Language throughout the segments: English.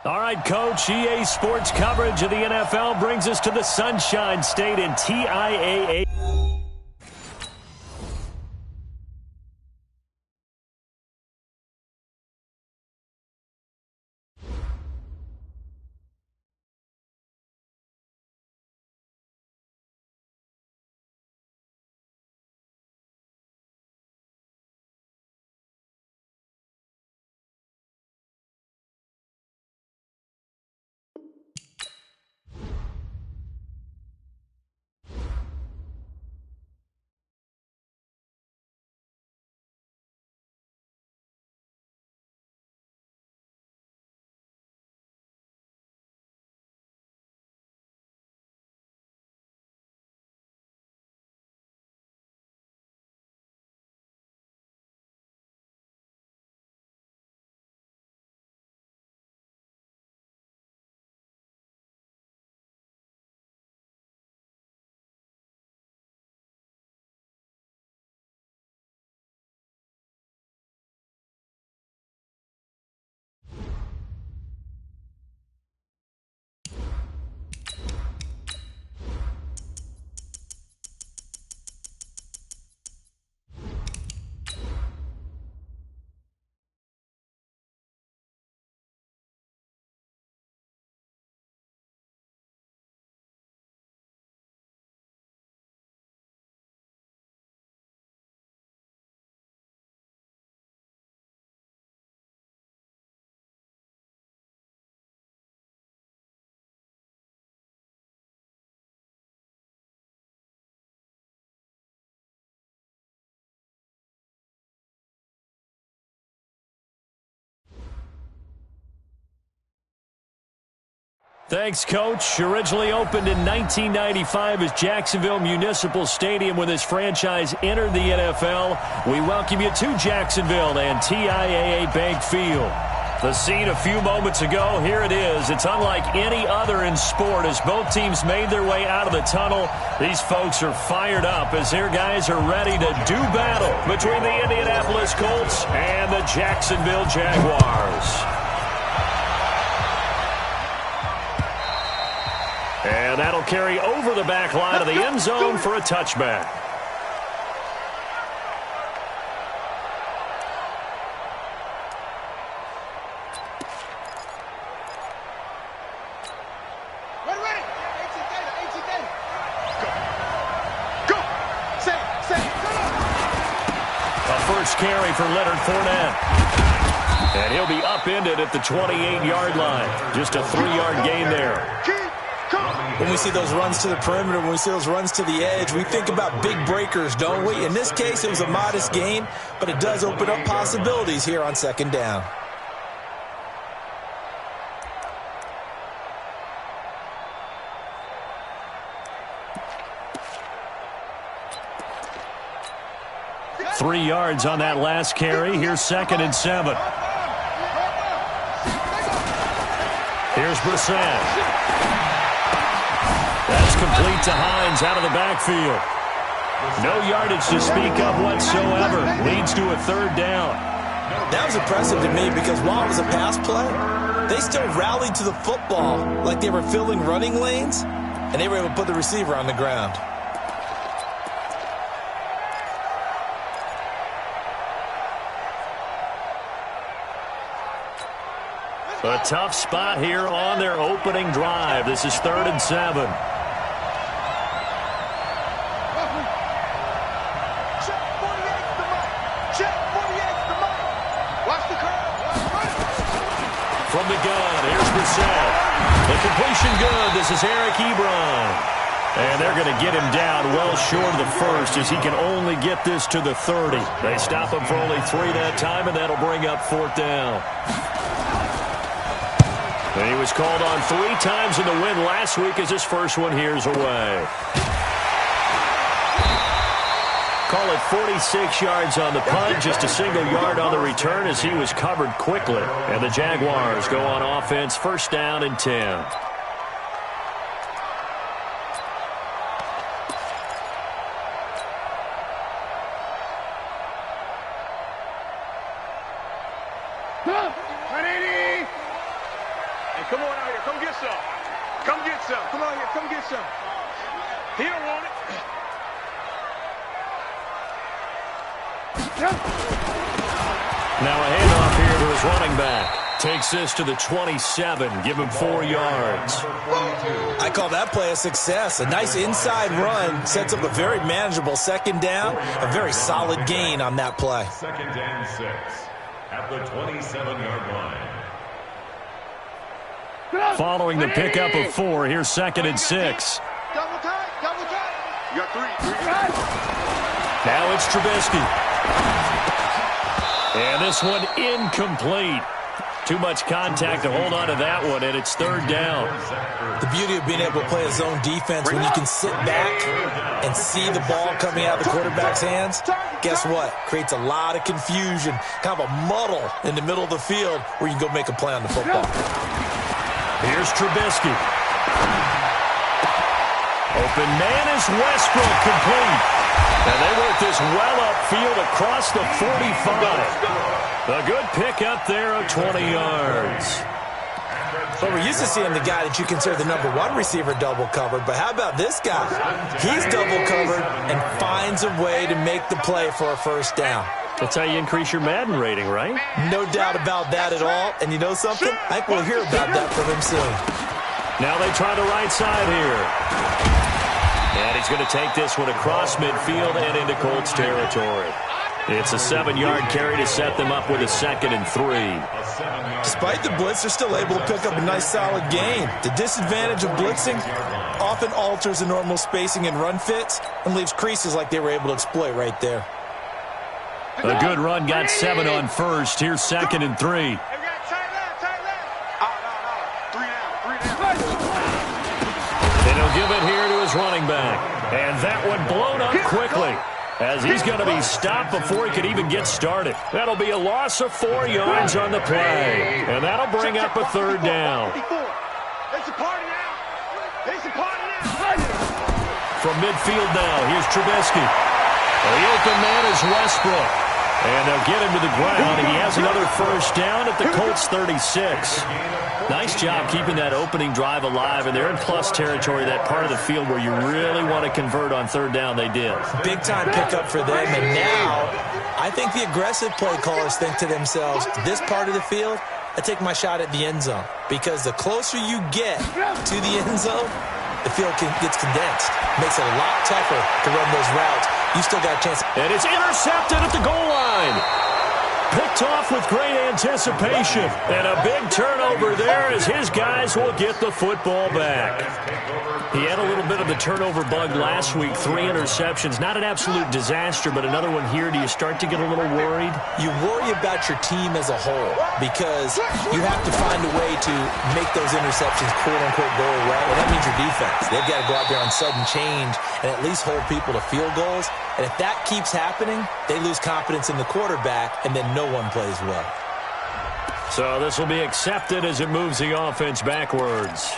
All right, Coach, EA Sports coverage of the NFL brings us to the Sunshine State in TIAA. Thanks, Coach. Originally opened in 1995 as Jacksonville Municipal Stadium when this franchise entered the NFL. We welcome you to Jacksonville and TIAA Bank Field. The scene a few moments ago, here it is. It's unlike any other in sport as both teams made their way out of the tunnel. These folks are fired up as their guys are ready to do battle between the Indianapolis Colts and the Jacksonville Jaguars. And that'll carry over the back line of the end zone for a touchback. Carry for Leonard Fournette. And he'll be upended at the 28-yard line. Just a 3-yard gain there. When we see those runs to the perimeter, when we see those runs to the edge, we think about big breakers, don't we? In this case, it was a modest gain, but it does open up possibilities here on second down. Three yards on that last carry. Here's 2nd and 7. Here's Brissett. That's complete to Hines out of the backfield. No yardage to speak of whatsoever. Leads to a 3rd down. That was impressive to me because while it was a pass play, they still rallied to the football like they were filling running lanes, and they were able to put the receiver on the ground. A tough spot here on their opening drive. This is 3rd and 7. From the gun, here's Brissett. The completion good. This is Eric Ebron. And they're going to get him down well short of the first as he can only get this to the 30. They stop him for only 3 that time, and that'll bring up 4th down. And he was called on 3 times in the win last week as his first one here's away. Call it 46 yards on the punt, just a single yard on the return as he was covered quickly. And the Jaguars go on offense, 1st down and 10. some. Come get some. Come on here. Come get some. He don't want it. Now a handoff here to his running back. Takes this to the 27. Give him 4 yards. I call that play a success. A nice inside run sets up a very manageable second down. A very solid gain on that play. Second and 6 at the 27-yard line. Following the pickup of 4, here's 2nd and 6. Double tight. Double tight. You got 3. Now it's Trubisky. And this one incomplete. Too much contact to hold on to that one, and it's 3rd down. The beauty of being able to play a zone defense when you can sit back and see the ball coming out of the quarterback's hands, guess what? Creates a lot of confusion, kind of a muddle in the middle of the field where you can go make a play on the football. Here's Trubisky. Open man is Westbrook, complete. And they work this well upfield across the 45. A good pickup there of 20 yards. But we're used to seeing the guy that you consider the number 1 receiver double covered. But how about this guy? He's double covered and finds a way to make the play for a first down. That's how you increase your Madden rating, right? No doubt about that at all. And you know something? I think we'll hear about that from him soon. Now they try the right side here. And he's going to take this one across midfield and into Colts territory. It's a 7-yard carry to set them up with a 2nd and 3. Despite the blitz, they're still able to pick up a nice solid gain. The disadvantage of blitzing often alters the normal spacing and run fits and leaves creases like they were able to exploit right there. A good run, got 7 on first. Here's 2nd and 3. And he'll give it here to his running back. And that one blown up quickly, as he's going to be stopped before he could even get started. That'll be a loss of 4 yards on the play. And that'll bring up a 3rd down. From midfield now, here's Trubisky. The open man is Westbrook. And they'll get him to the ground. He has another first down at the Colts 36. Nice job keeping that opening drive alive, and they're in plus territory, that part of the field where you really want to convert on 3rd down. They did. Big-time pickup for them, and now I think the aggressive play callers think to themselves, this part of the field, I take my shot at the end zone, because the closer you get to the end zone, the field gets condensed. Makes it a lot tougher to run those routes. You still got a chance. And it's intercepted at the goal line. Picked off with great anticipation. And a big turnover there as his guys will get the football back. He had a little bit of the turnover bug last week. 3 interceptions. Not an absolute disaster, but another one here. Do you start to get a little worried? You worry about your team as a whole because you have to find a way to make those interceptions, quote-unquote, go away. Well, that means your defense. They've got to go out there on sudden change and at least hold people to field goals. And if that keeps happening, they lose confidence in the quarterback, and then no one plays well. So this will be accepted as it moves the offense backwards.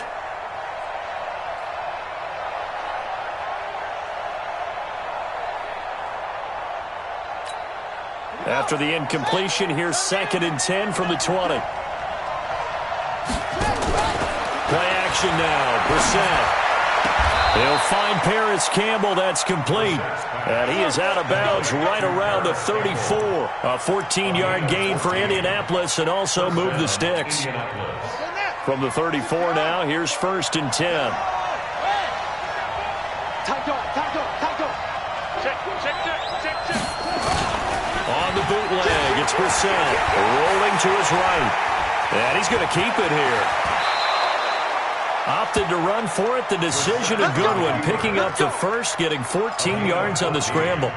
After the incompletion, here's 2nd and 10 from the 20. Play action now. Brissett. He'll find Paris Campbell. That's complete. And he is out of bounds right around the 34. A 14-yard gain for Indianapolis and also move the sticks. From the 34 now, here's 1st and 10. On the bootleg, it's Brissett rolling to his right. And he's going to keep it here. Opted to run for it. The decision, a good one. Picking up the first, getting 14 yards on the scramble.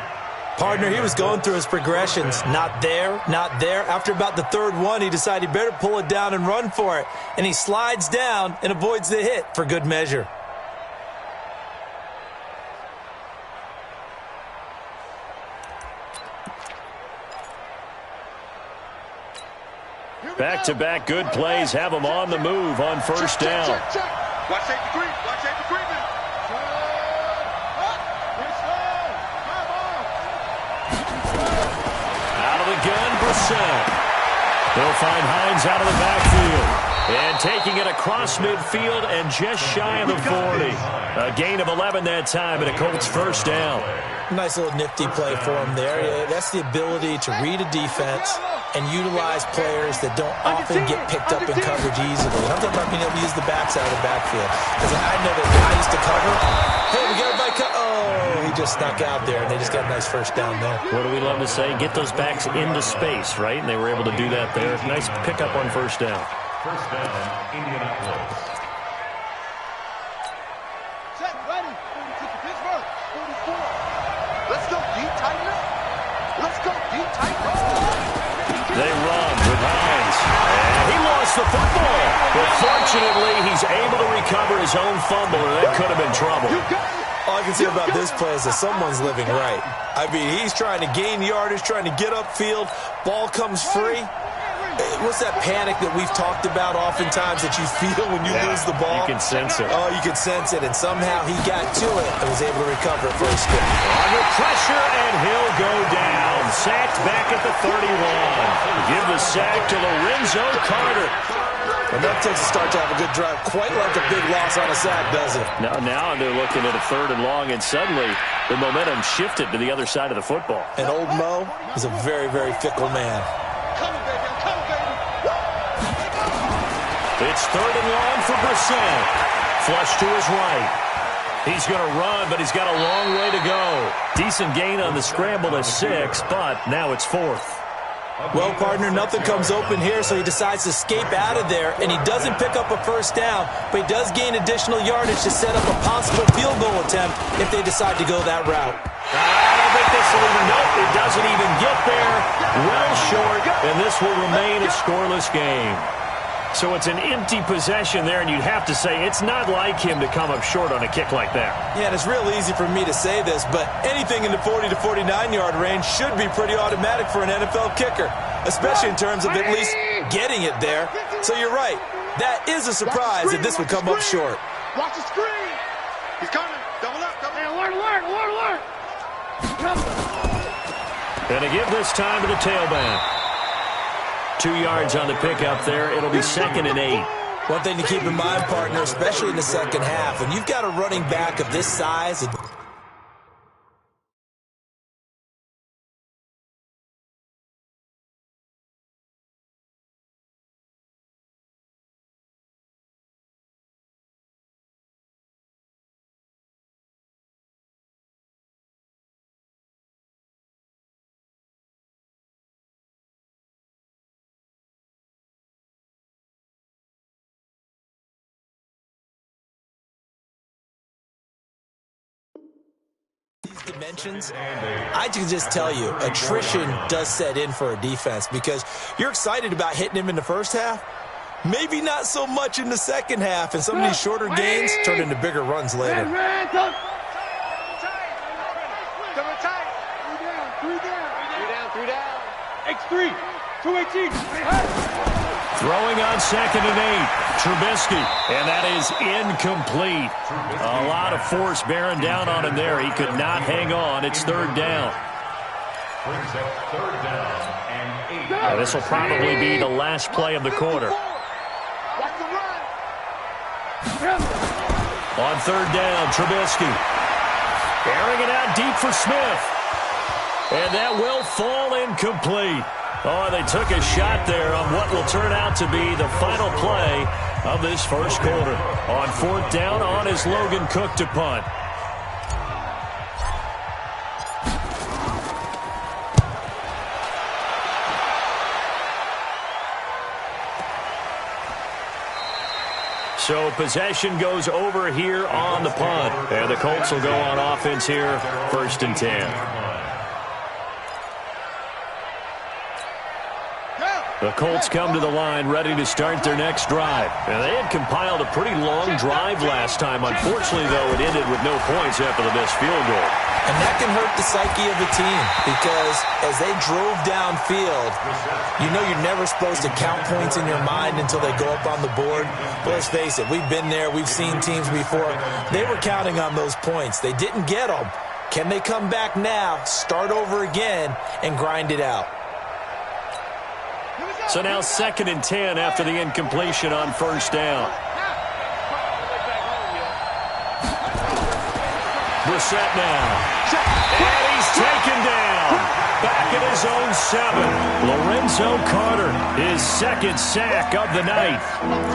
Partner, he was going through his progressions. Not there, not there. After about the 3rd one, he decided he better pull it down and run for it. And he slides down and avoids the hit for good measure. Back-to-back good plays have him on the move on 1st down. Watch safety creep. Watch safety creeping. Out of the gun, Brissett. They'll find Hines out of the backfield. And taking it across midfield and just shy of the 40. A gain of 11 that time and a Colts first down. Nice little nifty play for him there. Yeah, that's the ability to read a defense and utilize players that don't often get picked up in coverage easily. I'm talking about being able to use the backside of the backfield. Because I know that guys to cover. Hey, we got a bike. Oh, he just snuck out there, and they just got a nice first down there. What do we love to say? Get those backs into space, right? And they were able to do that there. Nice pickup on first down. First down, Indianapolis. Set, ready. Pittsburgh, 44. Let's go deep, tighten up. Let's go deep, tighten up. They run with Hines. And he lost the football. But fortunately, he's able to recover his own fumble, or that could have been trouble. All I can say about this play is that someone's living right. I mean, he's trying to gain yardage, trying to get upfield. Ball comes free. What's that panic that we've talked about oftentimes that you feel when you lose the ball? You can sense it. Oh, you can sense it, and somehow he got to it and was able to recover it first down. Under pressure, and he'll go down. Sacked back at the 31. Give the sack to Lorenzo Carter. And that takes a start to have a good drive. Quite like a big loss on a sack, does it? Now they're looking at a 3rd and long, and suddenly the momentum shifted to the other side of the football. And old Mo is a very, very fickle man. It's 3rd and long for Brissett. Flush to his right. He's going to run, but he's got a long way to go. Decent gain on the scramble at 6, but now it's 4th. Well, partner, nothing comes open here, so he decides to escape out of there, and he doesn't pick up a first down, but he does gain additional yardage to set up a possible field goal attempt if they decide to go that route. I don't think this will even, nope, it doesn't even get there. Well short, and this will remain a scoreless game. So it's an empty possession there, and you'd have to say it's not like him to come up short on a kick like that. Yeah, and it's real easy for me to say this, but anything in the 40 to 49-yard range should be pretty automatic for an NFL kicker, especially in terms of at least getting it there. So you're right. That is a surprise that this would come up short. Watch the screen. He's coming. Double up. Hey, alert. And to give this time to the tailback. 2 yards on the pickup there. It'll be 2nd and 8. One thing to keep in mind, partner, especially in the second half, when you've got a running back of this size, dimensions, I can just tell you, attrition does set in for a defense because you're excited about hitting him in the first half. Maybe not so much in the second half, and some of these shorter gains turn into bigger runs later. Three down. X3, 218. Throwing on 2nd and 8. Trubisky, and that is incomplete. A lot of force bearing down on him there. He could not hang on. It's 3rd down. Brings up 3rd down and 8. This will probably be the last play of the quarter. On 3rd down, Trubisky. Airing it out deep for Smith. And that will fall incomplete. Oh, they took a shot there on what will turn out to be the final play of this first quarter. On 4th down, on is Logan Cook to punt. So possession goes over here on the punt. And the Colts will go on offense here, 1st and 10. The Colts come to the line ready to start their next drive. And they had compiled a pretty long drive last time. Unfortunately, though, it ended with no points after the missed field goal. And that can hurt the psyche of a team because as they drove downfield, you know you're never supposed to count points in your mind until they go up on the board. But let's face it, we've been there. We've seen teams before. They were counting on those points. They didn't get them. Can they come back now, start over again, and grind it out? So now 2nd and 10 after the incompletion on first down. Brissett now. And he's taken down. Back at his own 7. Lorenzo Carter, his 2nd sack of the night.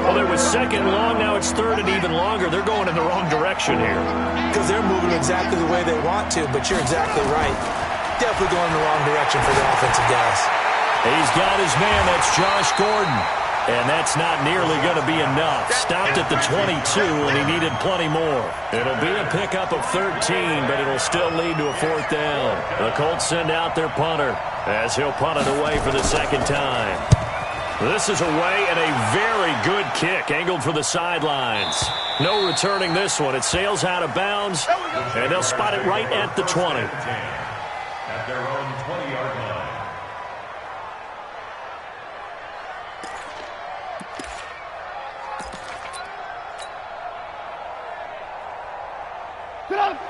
Well, it was 2nd long. Now it's 3rd and even longer. They're going in the wrong direction here. Because they're moving exactly the way they want to, but you're exactly right. Definitely going in the wrong direction for the offensive guys. He's got his man. That's Josh Gordon. And that's not nearly going to be enough. Stopped at the 22, and he needed plenty more. It'll be a pickup of 13, but it'll still lead to a 4th down. The Colts send out their punter as he'll punt it away for the 2nd time. This is away and a very good kick, angled for the sidelines. No returning this one. It sails out of bounds, and they'll spot it right at the 20. At their own 20-yard line.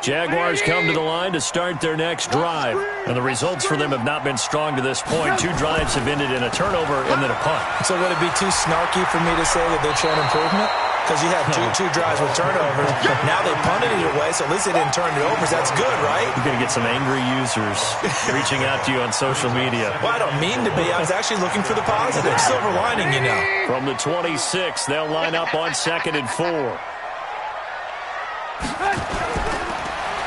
Jaguars come to the line to start their next drive. And the results for them have not been strong to this point. 2 drives have ended in a turnover and then a punt. So would it be too snarky for me to say that they're showing improvement? Because you had two drives with turnovers. Now they punted it away, so at least they didn't turn it over. So that's good, right? You're going to get some angry users reaching out to you on social media. Well, I don't mean to be. I was actually looking for the positive. Silver lining, you know. From the 26, they'll line up on 2nd and 4.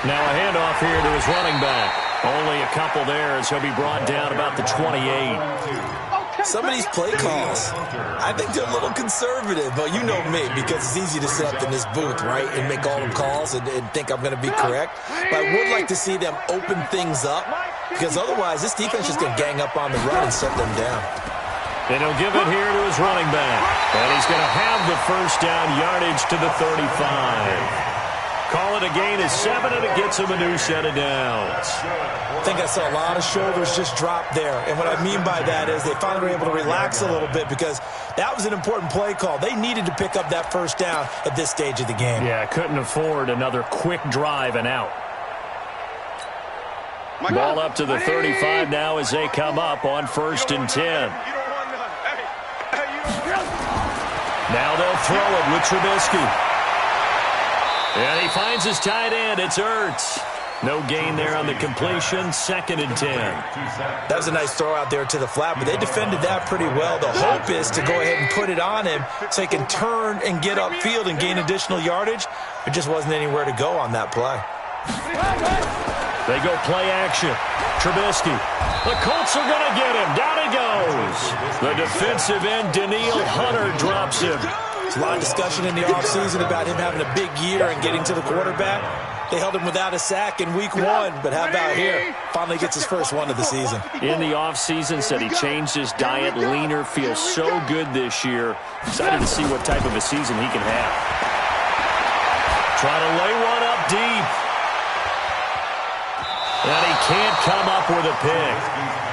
Now a handoff here to his running back. Only a couple there as he'll be brought down about the 28. Some of these play calls, I think they're a little conservative. But you know me, because it's easy to sit up in this booth, right, and make all the calls and think I'm going to be correct. But I would like to see them open things up, because otherwise this defense is going to gang up on the run and shut them down. And he'll give it here to his running back. And he's going to have the 1st down yardage to the 35. Call it a gain of 7, and it gets him a new set of downs. I think I saw a lot of shoulders just drop there. And what I mean by that is they finally were able to relax a little bit, because that was an important play call. They needed to pick up that 1st down at this stage of the game. Yeah, couldn't afford another quick drive and out. Ball up to the 35 now as they come up on 1st and 10. Now they'll throw it with Trubisky. And he finds his tight end. It's Ertz. No gain there on the completion. 2nd and 10. That was a nice throw out there to the flat, but they defended that pretty well. The hope is to go ahead and put it on him so he can turn and get upfield and gain additional yardage. There just wasn't anywhere to go on that play. They go play action. Trubisky. The Colts are going to get him. Down he goes. The defensive end, Danielle Hunter, drops him. There's a lot of discussion in the offseason about him having a big year and getting to the quarterback. They held him without a sack in week 1, but how about here? Finally gets his first one of the season. In the offseason, said he changed his diet, leaner, feels so good this year. Excited to see what type of a season he can have. Try to lay one up deep. And he can't come up with a pick.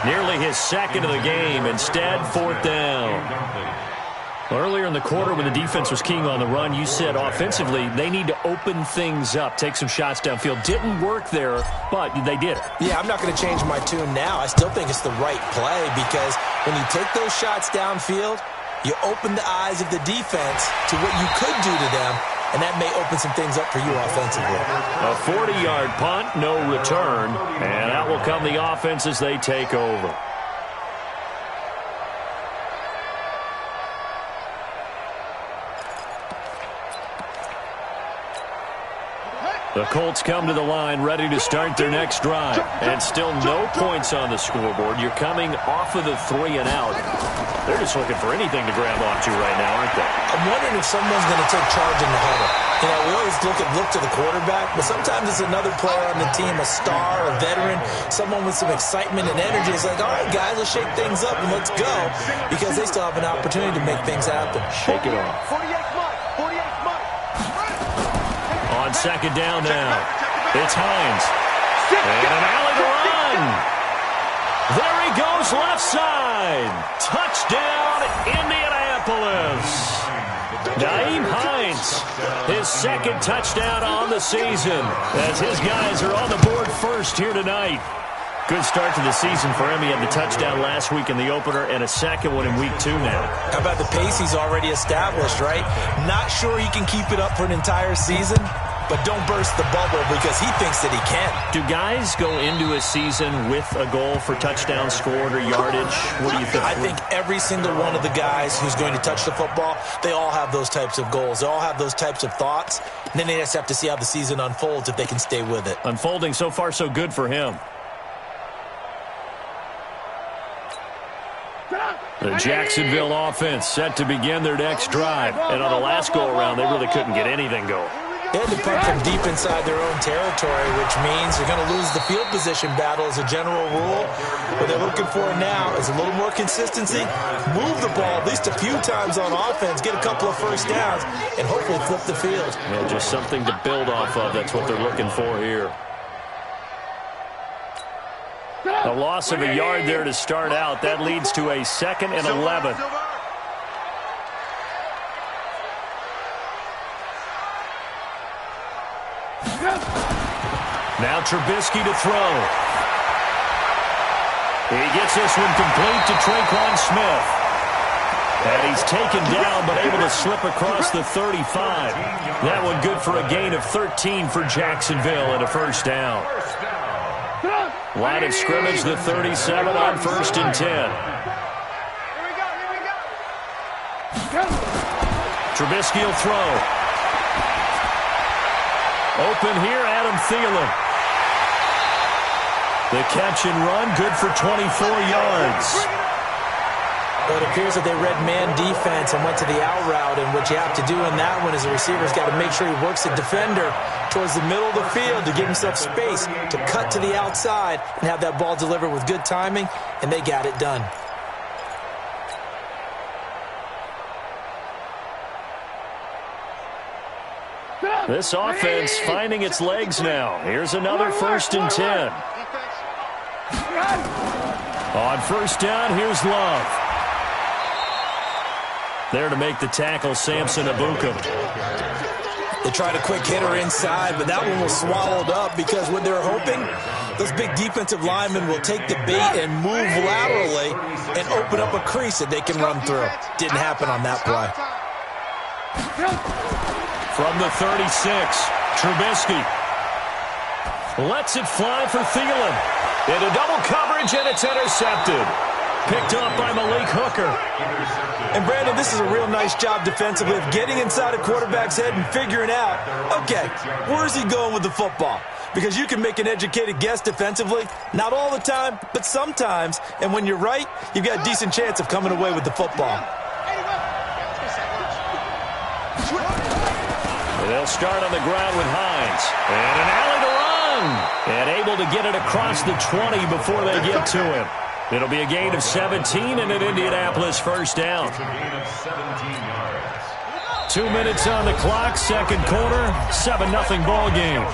Nearly his 2nd of the game. Instead, 4th down. Earlier in the quarter, when the defense was keying on the run, you said offensively they need to open things up, take some shots downfield. Didn't work there, but they did it. Yeah, I'm not going to change my tune now. I still think it's the right play, because when you take those shots downfield, you open the eyes of the defense to what you could do to them, and that may open some things up for you offensively. A 40-yard punt, no return, and out will come the offense as they take over. The Colts come to the line ready to start their next drive. And still no points on the scoreboard. You're coming off of the 3 and out. They're just looking for anything to grab onto right now, aren't they? I'm wondering if someone's going to take charge in the huddle. You know, we always look to the quarterback, but sometimes it's another player on the team, a star, a veteran, someone with some excitement and energy. It's like, all right, guys, let's shake things up and let's go, because they still have an opportunity to make things happen. Shake it off. 48 months. On 2nd down now, it's Hines. And an alley to run. There he goes, left side. Touchdown, Indianapolis. Nyheim Hines, his 2nd touchdown on the season, as his guys are on the board first here tonight. Good start to the season for him. He had the touchdown last week in the opener and a second one in week 2 now. How about the pace he's already established, right? Not sure he can keep it up for an entire season, but don't burst the bubble because he thinks that he can. Do guys go into a season with a goal for touchdown scored or yardage? What do you think? I think every single one of the guys who's going to touch the football, they all have those types of goals. They all have those types of thoughts. And then they just have to see how the season unfolds if they can stay with it. Unfolding so far so good for him. The Jacksonville offense set to begin their next drive. And on the last go-around, they really couldn't get anything going. They had to punt from deep inside their own territory, which means they're going to lose the field position battle as a general rule. What they're looking for now is a little more consistency, move the ball at least a few times on offense, get a couple of first downs, and hopefully flip the field. Yeah, just something to build off of. That's what they're looking for here. A loss of a yard there to start out. That leads to a 2nd and 11. Now Trubisky to throw. He gets this one complete to Traquan Smith. And he's taken down but able to slip across the 35. That one good for a gain of 13 for Jacksonville and a first down. Line of scrimmage, the 37 on 1st and 10. Trubisky will throw. Open here, Adam Thielen. The catch and run, good for 24 yards. But it appears that they read man defense and went to the out route, and what you have to do in that one is the receiver's got to make sure he works the defender towards the middle of the field to give himself space to cut to the outside and have that ball delivered with good timing, and they got it done. This offense finding its legs now. Here's another 1st and 10. On 1st down, here's Love. There to make the tackle, Samson Abuka. They tried a quick hitter inside, but that one was swallowed up because what they're hoping, those big defensive linemen will take the bait and move laterally and open up a crease that they can run through. Didn't happen on that play. From the 36, Trubisky lets it fly for Thielen. Into double coverage, and it's intercepted. Picked up by Malik Hooker. And, Brandon, this is a real nice job defensively of getting inside a quarterback's head and figuring out, okay, where's he going with the football? Because you can make an educated guess defensively, not all the time, but sometimes. And when you're right, you've got a decent chance of coming away with the football. They'll start on the ground with Hines. And an alley to run. And able to get it across the 20 before they get to him. It'll be a gain of 17 and an Indianapolis first down. 2 minutes on the clock, 2nd quarter, 7-0 ball game.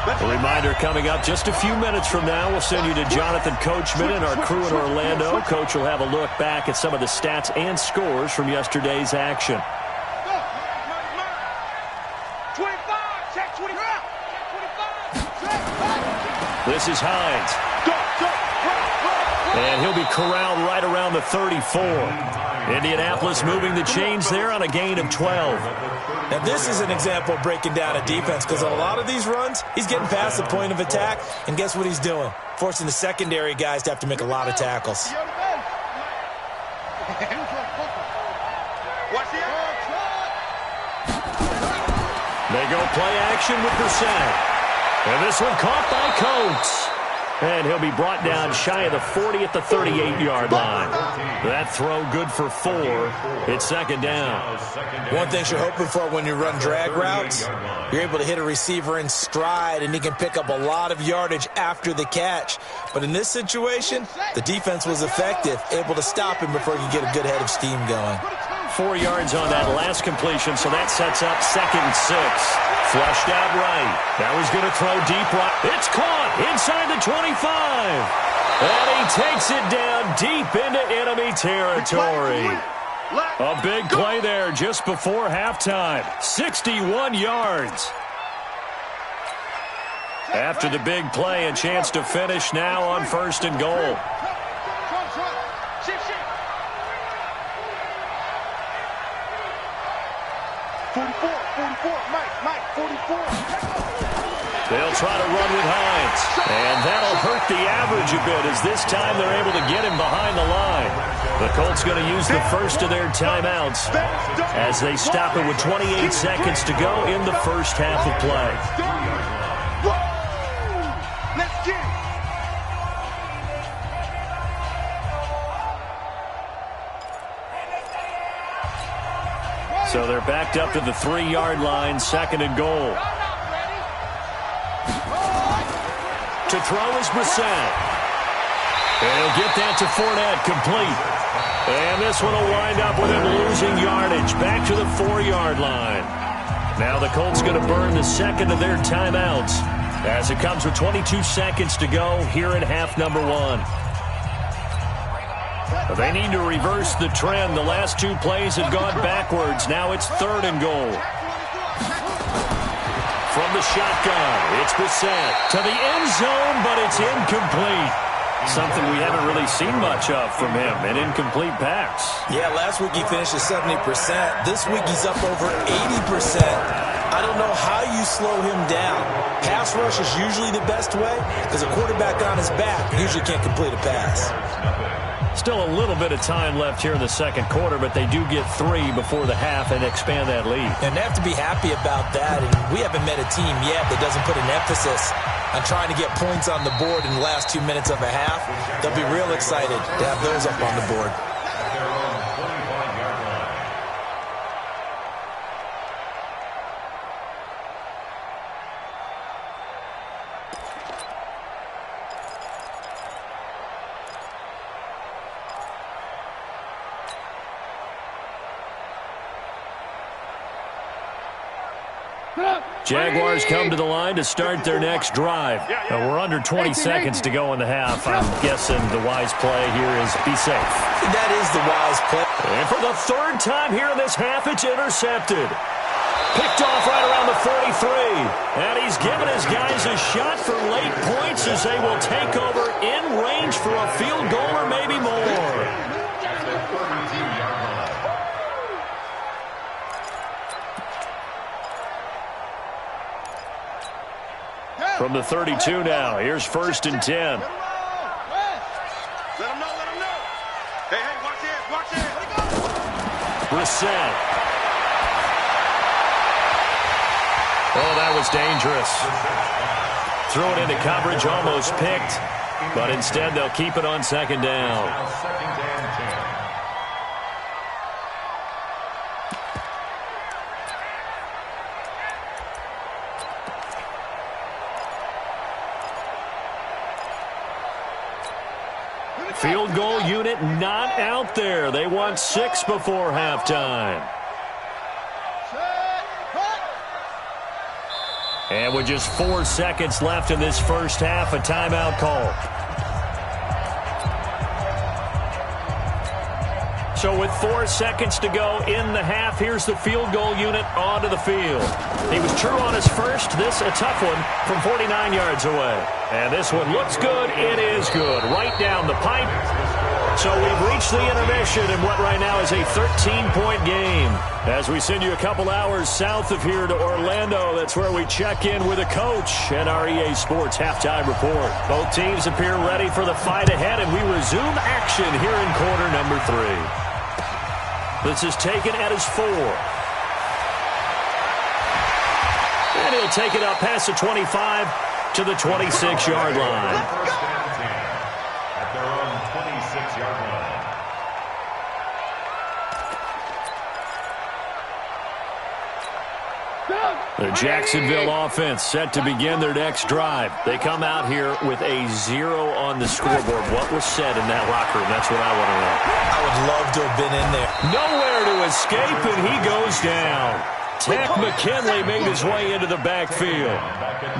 A reminder coming up just a few minutes from now. We'll send you to Jonathan Coachman and our crew in Orlando. Coach will have a look back at some of the stats and scores from yesterday's action. This is Hines. And he'll be corralled right around the 34. Indianapolis moving the chains there on a gain of 12. Now, this is an example of breaking down a defense because on a lot of these runs, he's getting past the point of attack, and guess what he's doing? Forcing the secondary guys to have to make a lot of tackles. They go play action with Brissett. And this one caught by Coates. And he'll be brought down shy of the 40 at the 38-yard line. That throw good for 4. It's 2nd down. One thing you're hoping for when you run drag routes, you're able to hit a receiver in stride, and he can pick up a lot of yardage after the catch. But in this situation, the defense was effective, able to stop him before he could get a good head of steam going. 4 yards on that last completion, so that sets up 2nd and 6. Flushed out right. That was going to throw deep right. It's caught inside the 25. And he takes it down deep into enemy territory. A big play there just before halftime. 61 yards. After the big play, a chance to finish now on 1st and goal. 44, Mike, 44. They'll try to run with Hines. And that'll hurt the average a bit as this time they're able to get him behind the line. The Colts going to use the first of their timeouts as they stop it with 28 seconds to go in the first half of play. Let's get it. So they're backed up to the 3-yard line, 2nd and goal. To throw is Brissett. And he'll get that to Fournette, complete. And this one will wind up with him losing yardage, back to the 4-yard line. Now the Colts going to burn the second of their timeouts as it comes with 22 seconds to go here in half number 1. They need to reverse the trend. The last 2 plays have gone backwards. Now it's 3rd and goal. From the shotgun, it's Brissett to the end zone, but it's incomplete. Something we haven't really seen much of from him, an incomplete pass. Yeah, last week he finished at 70%. This week he's up over 80%. I don't know how you slow him down. Pass rush is usually the best way because a quarterback on his back usually can't complete a pass. Still a little bit of time left here in the second quarter, but they do get 3 before the half and expand that lead. And they have to be happy about that. And we haven't met a team yet that doesn't put an emphasis on trying to get points on the board in the last 2 minutes of a half. They'll be real excited to have those up on the board. Jaguars come to the line to start their next drive. We're under 20 seconds to go in the half. I'm guessing the wise play here is be safe. That is the wise play. And for the 3rd time here in this half, it's intercepted. Picked off right around the 43. And he's given his guys a shot for late points as they will take over in range for a field goal or maybe more. From the 32 now, here's 1st and 10. Let him know. Hey, watch it. Brissett. Oh, that was dangerous. Throw it into coverage, almost picked. But instead, they'll keep it on 2nd down. Field goal unit not out there. They want 6 before halftime. And with just 4 seconds left in this first half, a timeout call. So with 4 seconds to go in the half, here's the field goal unit onto the field. He was true on his first. This a tough one from 49 yards away. And this one looks good. It is good. Right down the pipe. So we've reached the intermission in what right now is a 13-point game. As we send you a couple hours south of here to Orlando, that's where we check in with a coach and our EA Sports halftime report. Both teams appear ready for the fight ahead, and we resume action here in quarter number 3. This is taken at his 4. And he'll take it up past the 25 to the 26-yard line. At their own 26-yard line. The Jacksonville offense set to begin their next drive. They come out here with a 0 on the scoreboard. What was said in that locker room? That's what I want to know. I would love to have been in there. Nowhere to escape, and he goes down. Takk McKinley made his way into the backfield.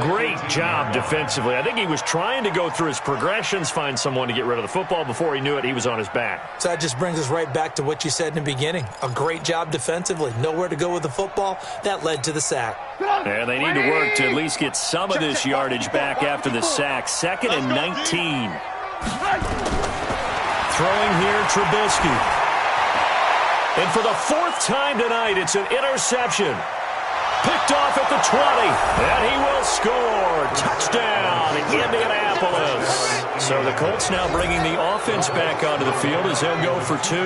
Great job defensively. I think he was trying to go through his progressions, find someone to get rid of the football. Before he knew it, he was on his back. So that just brings us right back to what you said in the beginning. A great job defensively. Nowhere to go with the football. That led to the sack. And they need to work to at least get some of this yardage back after the sack. 2nd and 19. Throwing here, Trubisky. And for the 4th time tonight, it's an interception. Picked off at the 20. And he will score. Touchdown, Indianapolis. So the Colts now bringing the offense back onto the field as they'll go for 2.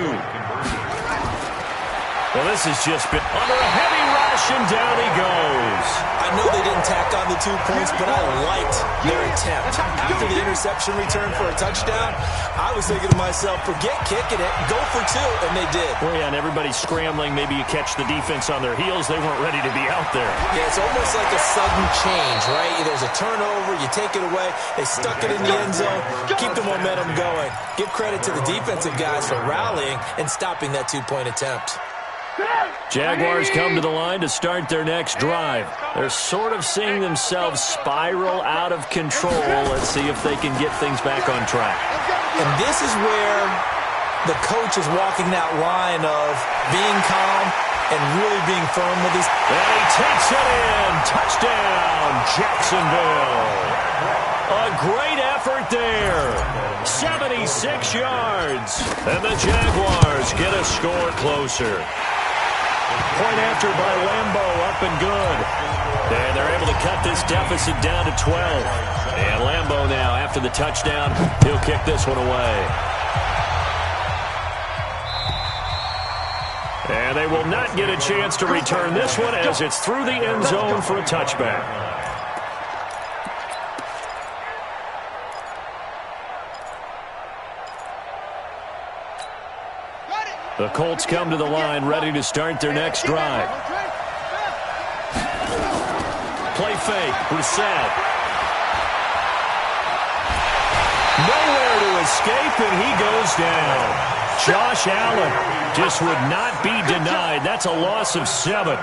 Well, this has just been under a heavy rush, and down he goes. I know they didn't tack on the 2 points, but I liked their attempt. After the interception return for a touchdown, I was thinking to myself, forget kicking it, go for 2, and they did. Well, yeah, and everybody's scrambling. Maybe you catch the defense on their heels. They weren't ready to be out there. Yeah, it's almost like a sudden change, right? There's a turnover, you take it away, they stuck it in the end zone, keep the momentum going. Give credit to the defensive guys for rallying and stopping that 2-point attempt. Jaguars come to the line to start their next drive. They're sort of seeing themselves spiral out of control. Let's see if they can get things back on track. And this is where the coach is walking that line of being calm and really being firm with his... And he takes it in. Touchdown, Jacksonville. A great effort there. 76 yards. And the Jaguars get a score closer. Point after by Lambo, up and good. And they're able to cut this deficit down to 12. And Lambo now, after the touchdown, he'll kick this one away. And they will not get a chance to return this one as it's through the end zone for a touchback. The Colts come to the line, ready to start their next drive. Play fake, Brissett. Nowhere to escape, and he goes down. Josh Allen just would not be denied. That's a loss of 7.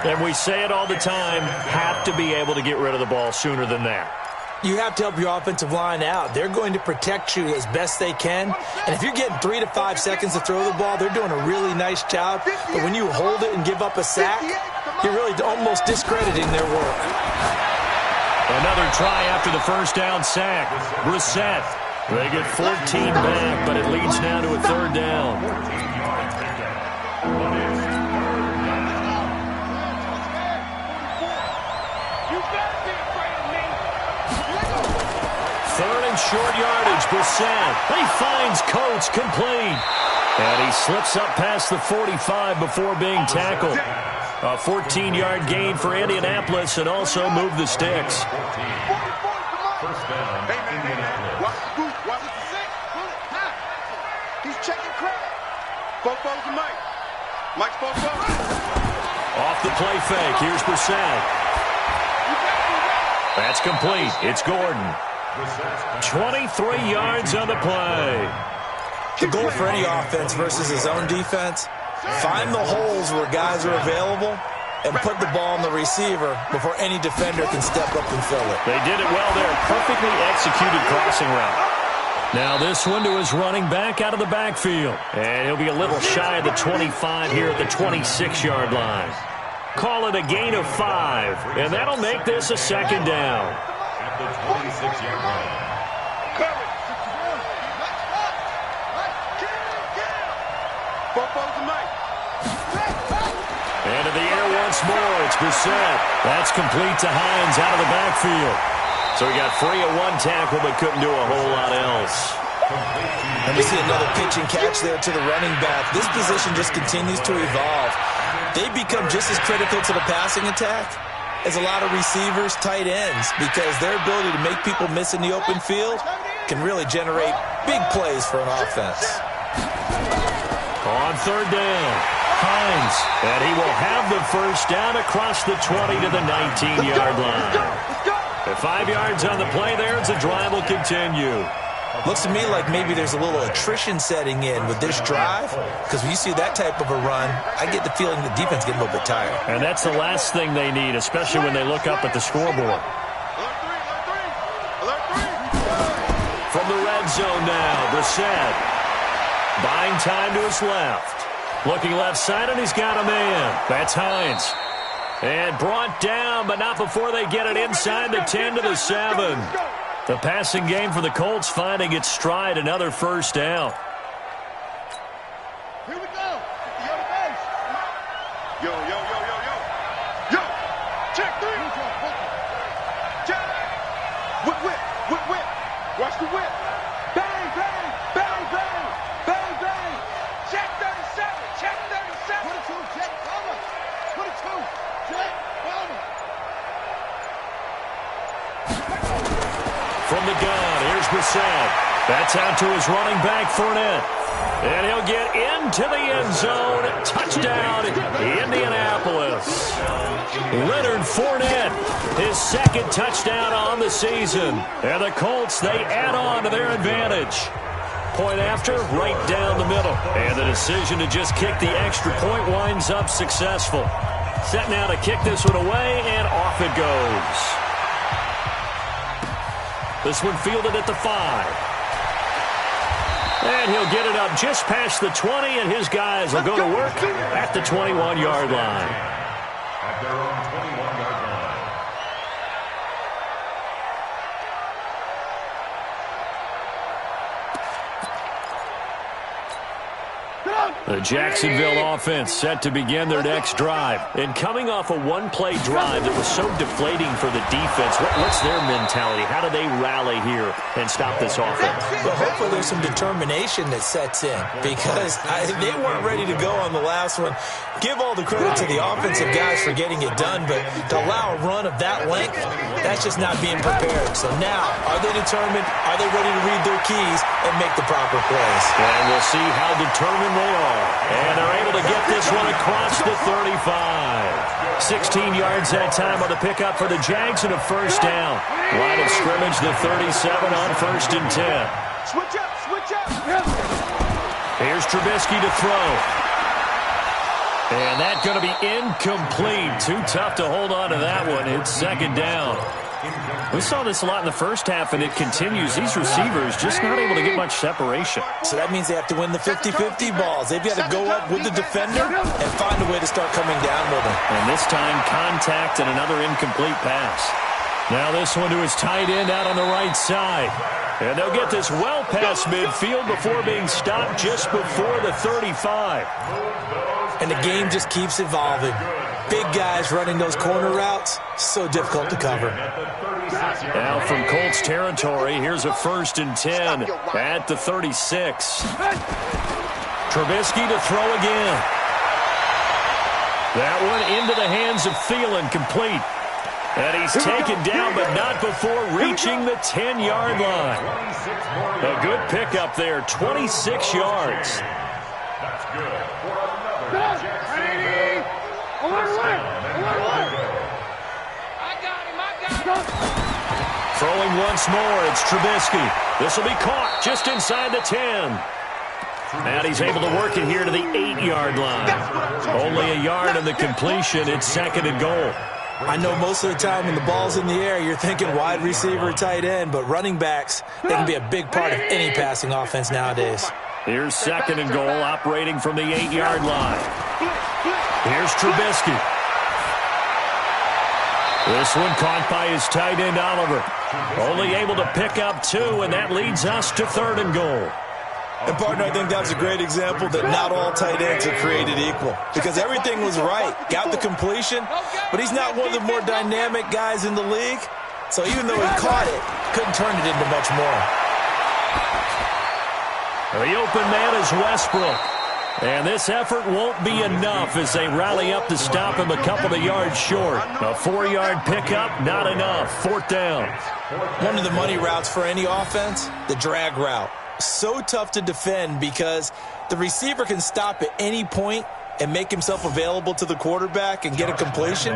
And we say it all the time, have to be able to get rid of the ball sooner than that. You have to help your offensive line out. They're going to protect you as best they can. And if you're getting 3 to 5 seconds to throw the ball, they're doing a really nice job. But when you hold it and give up a sack, you're really almost discrediting their work. Another try after the first down sack. Brissett. They get 14 back, but it leads now to a 3rd down. Short yardage, Brissett. He finds Coates, complete. And he slips up past the 45 before being tackled. A 14-yard gain for Indianapolis and also move the sticks. First down, Indianapolis. He's checking crowd. Bobo's to Mike. Mike's Bobo. Off the play fake. Here's Brissett. That's complete. It's Gordon. 23 yards on the play. The goal for any offense versus his own defense, find the holes where guys are available and put the ball on the receiver before any defender can step up and fill it. They did it well there. Perfectly executed crossing route. Now this one to his running back out of the backfield. And he'll be a little shy of the 25 here at the 26-yard line. Call it a gain of 5. And that'll make this a 2nd down. At the 26-yard line. And in the air once more, it's Brissett. That's complete to Hines out of the backfield. So he got free of 1 tackle but couldn't do a whole lot else. And we see another pitch and catch there to the running back. This position just continues to evolve. They become just as critical to the passing attack as a lot of receivers, tight ends, because their ability to make people miss in the open field can really generate big plays for an offense. On 3rd down, Hines, and he will have the first down across the 20 to the 19-yard line. At 5 yards on the play there, the drive will continue. Looks to me like maybe there's a little attrition setting in with this drive, because when you see that type of a run, I get the feeling the defense getting a little bit tired. And that's the last thing they need, especially when they look up at the scoreboard. From the red zone now, Brissett. Buying time to his left. Looking left side, and he's got a man. That's Hines. And brought down, but not before they get it inside the 10 to the 7. The passing game for the Colts finding its stride, another first down. Here we go. The other base. Yo, yo, yo, yo, yo. Yo. Check three. Check. Whip, whip, whip, whip. Watch the whip. Bang, bang, bang, bang, bang, bang. Check 37. Check 37. 22, check cover. 22, check cover. From the gun, here's Brissett. That's out to his running back, Fournette. And he'll get into the end zone. Touchdown, Indianapolis. Leonard Fournette, his second touchdown on the season. And the Colts, they add on to their advantage. Point after, right down the middle. And the decision to just kick the extra point winds up successful. Set now to kick this one away, and off it goes. This one fielded at the 5. And he'll get it up just past the 20, and his guys will go to work at the 21-yard line. At their own 21-yard line. The Jacksonville offense set to begin their next drive. And coming off a one-play drive that was so deflating for the defense, what's their mentality? How do they rally here and stop this offense? Well, hopefully there's some determination that sets in, because they weren't ready to go on the last one. Give all the credit to the offensive guys for getting it done, but to allow a run of that length, that's just not being prepared. So now, are they determined? Are they ready to read their keys and make the proper plays? And we'll see how determined they are. And they're able to get this one across the 35. 16 yards that time on the pickup for the Jags and a first down. Line of scrimmage, the 37 on 1st and 10. Switch up, switch up. Here's Trubisky to throw. And that's going to be incomplete. Too tough to hold on to that one. It's second down. We saw this a lot in the first half, and it continues. These receivers just not able to get much separation. So that means they have to win the 50-50 balls. They've got to go up with the defender and find a way to start coming down with him. And this time, contact and another incomplete pass. Now this one to his tight end out on the right side. And they'll get this well past midfield before being stopped just before the 35. And the game just keeps evolving. Big guys running those corner routes, so difficult to cover. Now from Colts territory, here's a 1st and 10 at the 36. Trubisky to throw again. That one into the hands of Thielen, complete. And he's taken down, but not before reaching the 10-yard line. A good pickup there, 26 yards. That's good for another Jacksonville. Throwing once more, it's Trubisky. This will be caught just inside the 10. And he's able to work it here to the 8-yard line. Only a yard on the completion. It's 2nd and goal. I know most of the time when the ball's in the air, you're thinking wide receiver, tight end, but running backs, they can be a big part of any passing offense nowadays. Here's 2nd and goal, operating from the 8-yard line. Here's Trubisky. This one caught by his tight end, Oliver. Only able to pick up 2, and that leads us to 3rd and goal. And, partner, I think that's a great example that not all tight ends are created equal, because everything was right. Got the completion, but he's not one of the more dynamic guys in the league. So even though he caught it, couldn't turn it into much more. The open man is Westbrook. And this effort won't be enough as they rally up to stop him a couple of yards short. A 4-yard pickup, not enough. 4th down. One of the money routes for any offense, the drag route. So tough to defend because the receiver can stop at any point and make himself available to the quarterback and get a completion.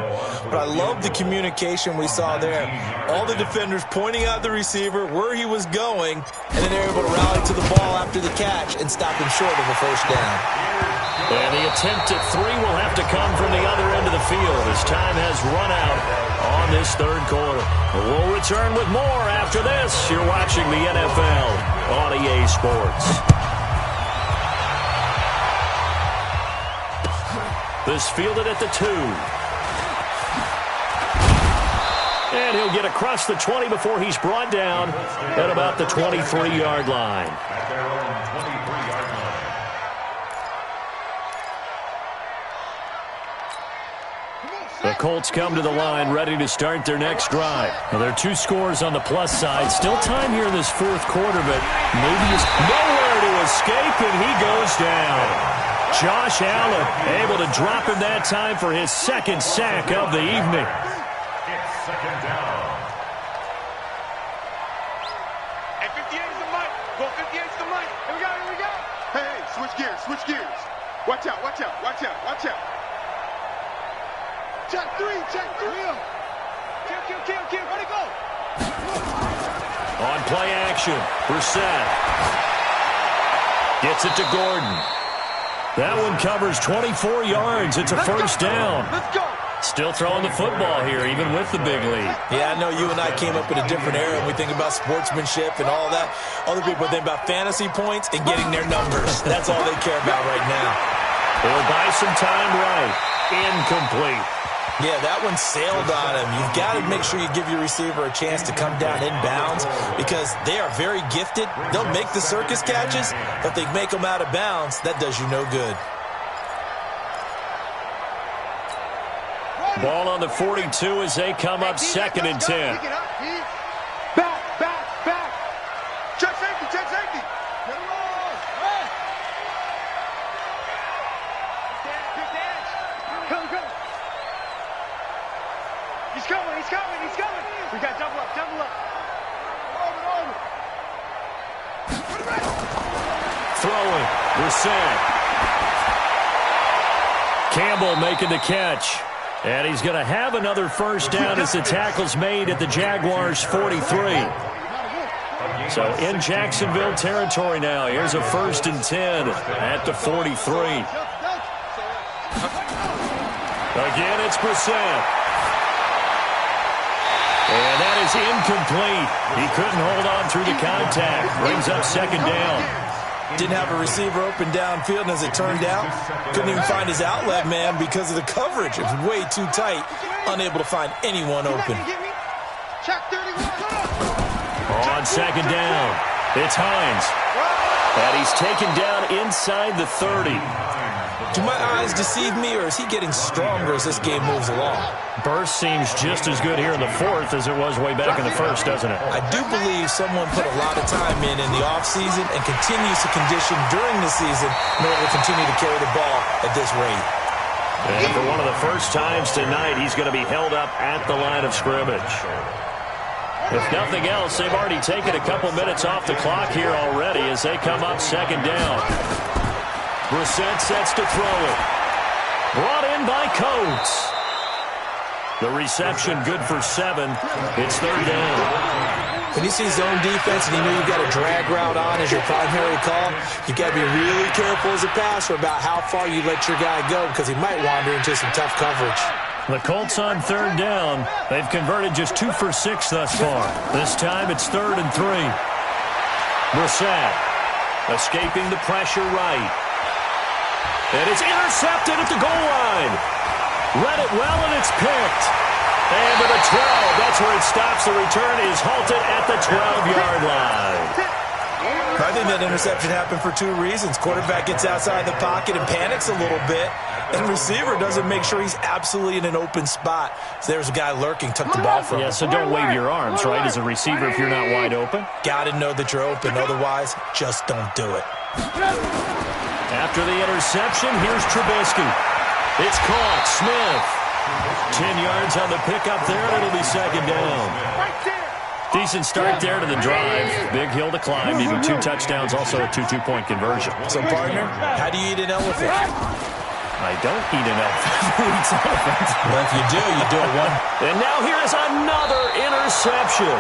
But I love the communication we saw there. All the defenders pointing out the receiver where he was going, and then they're able to rally to the ball after the catch and stop him short of a first down. And the attempt at 3 will have to come from the other end of the field as time has run out on this third quarter. We'll return with more after this. You're watching the NFL on EA Sports. This fielded at the 2. And he'll get across the 20 before he's brought down at about the 23-yard line. At their own 23-yard line. The Colts come to the line ready to start their next drive. Now, there are 2 scores on the plus side. Still time here in this fourth quarter, but maybe he's nowhere to escape, and he goes down. Josh Allen able to drop him that time for his second sack of the evening. It's second down. Hey, 58 is the mic. Go 58 is the mic. Here we go, here we go. Hey, switch gears, switch gears. Watch out, watch out, watch out, watch out. Check 3, check 3. Kill. Where'd he go? On play action, Brissett gets it to Gordon. That one covers 24 yards. It's a first down. Let's go. Still throwing the football here, even with the big lead. Yeah, I know you and I came up in a different era, and we think about sportsmanship and all that. Other people think about fantasy points and getting their numbers. That's all they care about right now. They'll buy some time right. Incomplete. Yeah, that one sailed on him. You've got to make sure you give your receiver a chance to come down inbounds because they are very gifted. They'll make the circus catches, but if they make them out of bounds, that does you no good. Ball on the 42 as they come up 2nd and 10. Back. Check safety. Go. He's coming. We got double up. Throwing. Brissett. Campbell making the catch. And he's going to have another first down as the tackle's made at the Jaguars' 43. So in Jacksonville territory now. Here's a 1st and 10 at the 43. Again, it's Brissett. And that is incomplete. He couldn't hold on through the contact. Brings up 2nd down. Didn't have a receiver open downfield, and as it turned out, couldn't even find his outlet man because of the coverage. It was way too tight, unable to find anyone open. On 2nd down, it's Hines. And he's taken down inside the 30. Do my eyes deceive me, or is he getting stronger as this game moves along? Burst seems just as good here in the 4th as it was way back in the 1st, doesn't it? I do believe someone put a lot of time in the offseason and continues to condition during the season in order to continue to carry the ball at this rate. And for one of the first times tonight, he's going to be held up at the line of scrimmage. If nothing else, they've already taken a couple minutes off the clock here already as they come up 2nd down. Brissett sets to throw it. Brought in by Coates. The reception good for 7. It's 3rd down. When you see zone defense and you know you've got a drag route on as your primary call, you've got to be really careful as a passer about how far you let your guy go because he might wander into some tough coverage. The Colts on 3rd down. They've converted just 2 for 6 thus far. This time it's 3rd and 3. Brissett escaping the pressure right. And it's intercepted at the goal line. Read it well, and it's picked. And to the 12. That's where it stops. The return is halted at the 12-yard line. I think that interception happened for 2 reasons. Quarterback gets outside the pocket and panics a little bit. And receiver doesn't make sure he's absolutely in an open spot. So there's a guy lurking, took the ball from him. Yeah, so don't wave your arms, right, as a receiver if you're not wide open. Got to know that you're open. Otherwise, just don't do it. After the interception, here's Trubisky. It's caught. Smith. 10 yards on the pickup there, and it'll be 2nd down. Decent start there to the drive. Big hill to climb. Even 2 touchdowns, also a 2 two-point conversion. So, partner, how do you eat an elephant? I don't eat enough week's offense. Well, if you do it one. And now here is another interception.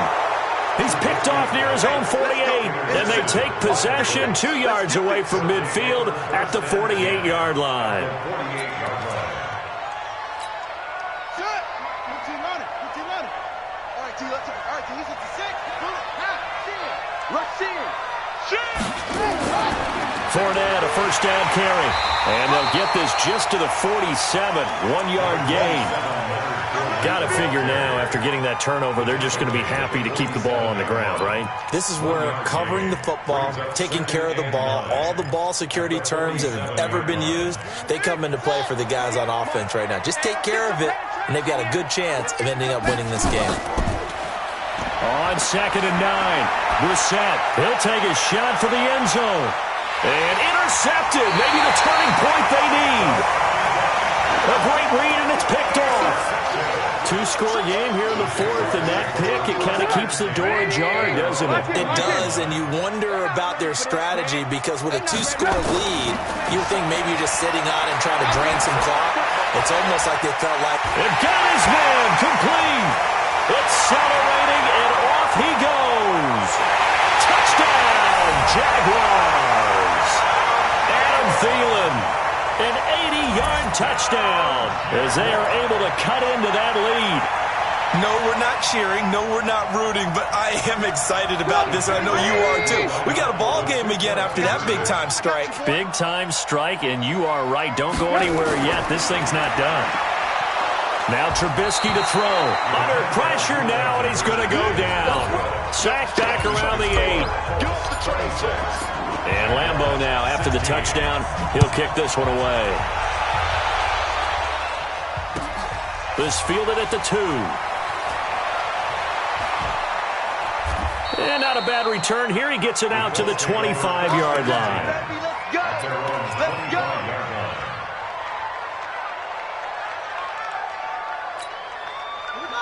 He's picked off near his own 48. And they take possession 2 yards away from midfield at the 48-yard line. Fournette, a first down carry. And they'll get this just to the 47. 1-yard gain. Got to figure now, after getting that turnover, they're just going to be happy to keep the ball on the ground, right? This is where covering the football, taking care of the ball, all the ball security terms that have ever been used, they come into play for the guys on offense right now. Just take care of it, and they've got a good chance of ending up winning this game. On 2nd and 9, Brissett, he'll take a shot for the end zone. And intercepted, maybe the turning point they need. A great read, and it's picked off. 2-score game here in the 4th, and that pick, it kind of keeps the door ajar, doesn't it? It does, and you wonder about their strategy, because with a 2-score lead, you think maybe you're just sitting on and trying to drain some clock. It's almost like they felt like... They've got his man complete. Accelerating, and off he goes. Touchdown, Jaguars. Adam Thielen, an 80-yard touchdown as they are able to cut into that lead. No, we're not cheering. No, we're not rooting, but I am excited about this, and I know you are too. We got a ball game again after that big-time strike. Big-time strike, and you are right. Don't go anywhere yet. This thing's not done. Now Trubisky to throw. Under pressure now, and he's going to go down. Sacked back around the 8. And Lambeau now, after the touchdown, he'll kick this one away. This fielded at the 2. And not a bad return here. He gets it out to the 25-yard line. Let's go!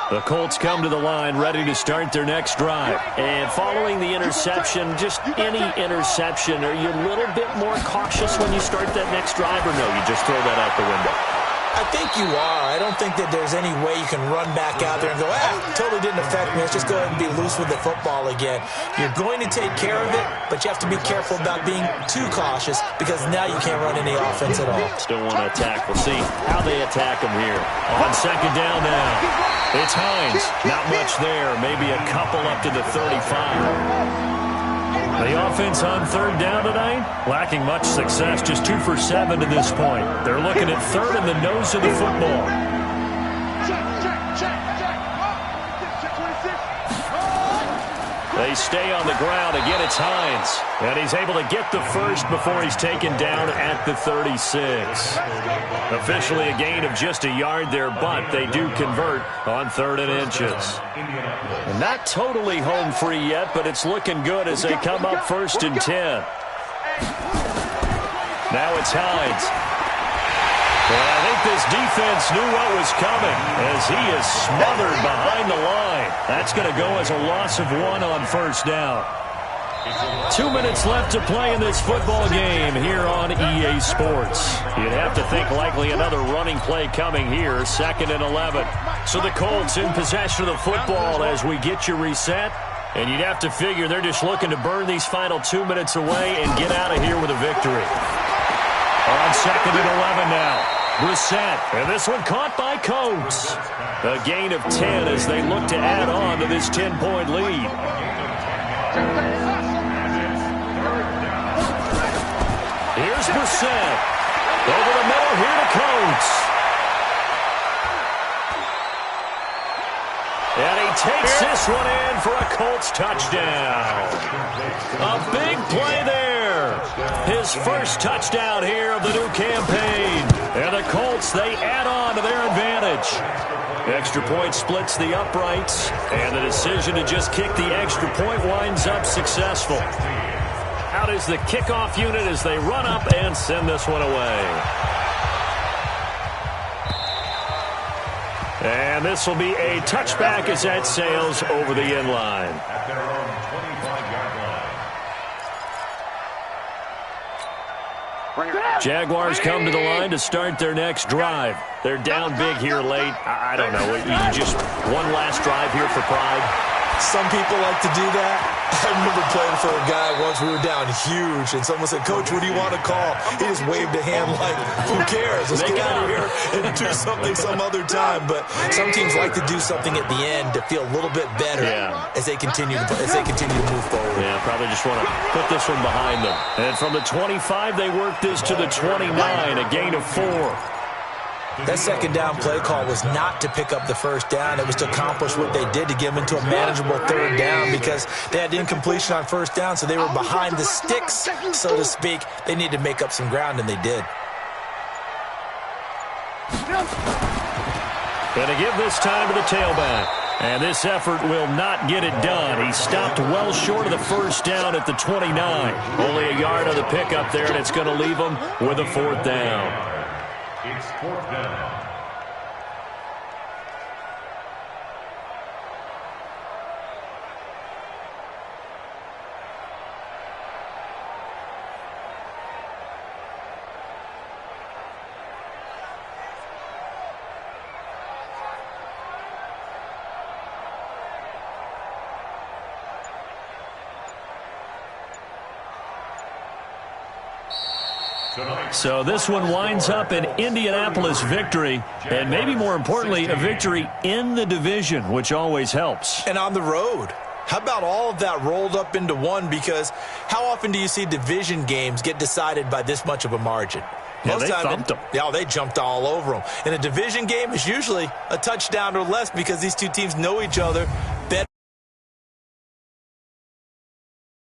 The Colts come to the line ready to start their next drive. And following the interception, just any interception, are you a little bit more cautious when you start that next drive, or no, you just throw that out the window? I think you are. I don't think that there's any way you can run back out there and go, totally didn't affect me. Let's just go ahead and be loose with the football again. You're going to take care of it, but you have to be careful about being too cautious, because now you can't run any offense at all. Still want to attack. We'll see how they attack them here. On 2nd down now, it's Hines. Not much there. Maybe a couple up to the 35. The offense on 3rd down tonight, lacking much success, just 2 for 7 to this point. They're looking at 3rd in the nose of the football. They stay on the ground. Again, it's Hines. And he's able to get the first before he's taken down at the 36. Officially a gain of just a yard there, but they do convert on 3rd and inches. And not totally home free yet, but it's looking good as they come up 1st and 10. Now it's Hines. And I think this defense knew what was coming as he is smothered behind the line. That's going to go as a loss of 1 on 1st down. 2 minutes left to play in this football game here on EA Sports. You'd have to think likely another running play coming here, 2nd and 11. So the Colts in possession of the football as we get you reset. And you'd have to figure they're just looking to burn these final 2 minutes away and get out of here with a victory. On 2nd and 11 now. Brissett, and this one caught by Coates. A gain of 10 as they look to add on to this 10-point lead. Here's Brissett. Over the middle here to Coates. And he takes this one in for a Colts touchdown. A big play there. His first touchdown here of the new campaign. And the Colts, they add on to their advantage. Extra point splits the uprights. And the decision to just kick the extra point winds up successful. Out is the kickoff unit as they run up and send this one away. And this will be a touchback as that sails over the end line. At their own 25-yard Jaguars come to the line to start their next drive. They're down big here late. I don't know. You just one last drive here for pride. Some people like to do that. I remember playing for a guy once. We were down huge, and someone said, "Coach, what do you want to call?" He just waved a hand like, "Who cares? Let's get out of here and do something some other time." But some teams like to do something at the end to feel a little bit better as they continue to move forward. Yeah, probably just want to put this one behind them. And from the 25, they work this to the 29, a gain of 4. That second down play call was not to pick up the first down. It was to accomplish what they did, to get them into a manageable third down, because they had incompletion on first down, so they were behind the sticks, so to speak. They needed to make up some ground, and they did. Going to give this time to the tailback. And this effort will not get it done. He stopped well short of the first down at the 29. Only a yard on the pickup there, and it's going to leave him with a 4th down. It's 4th down. So this one winds up an Indianapolis victory, and maybe more importantly, a victory in the division, which always helps. And on the road. How about all of that rolled up into one? Because how often do you see division games get decided by this much of a margin? Yeah, they thumped them. Yeah, they jumped all over them. And a division game is usually a touchdown or less, because these two teams know each other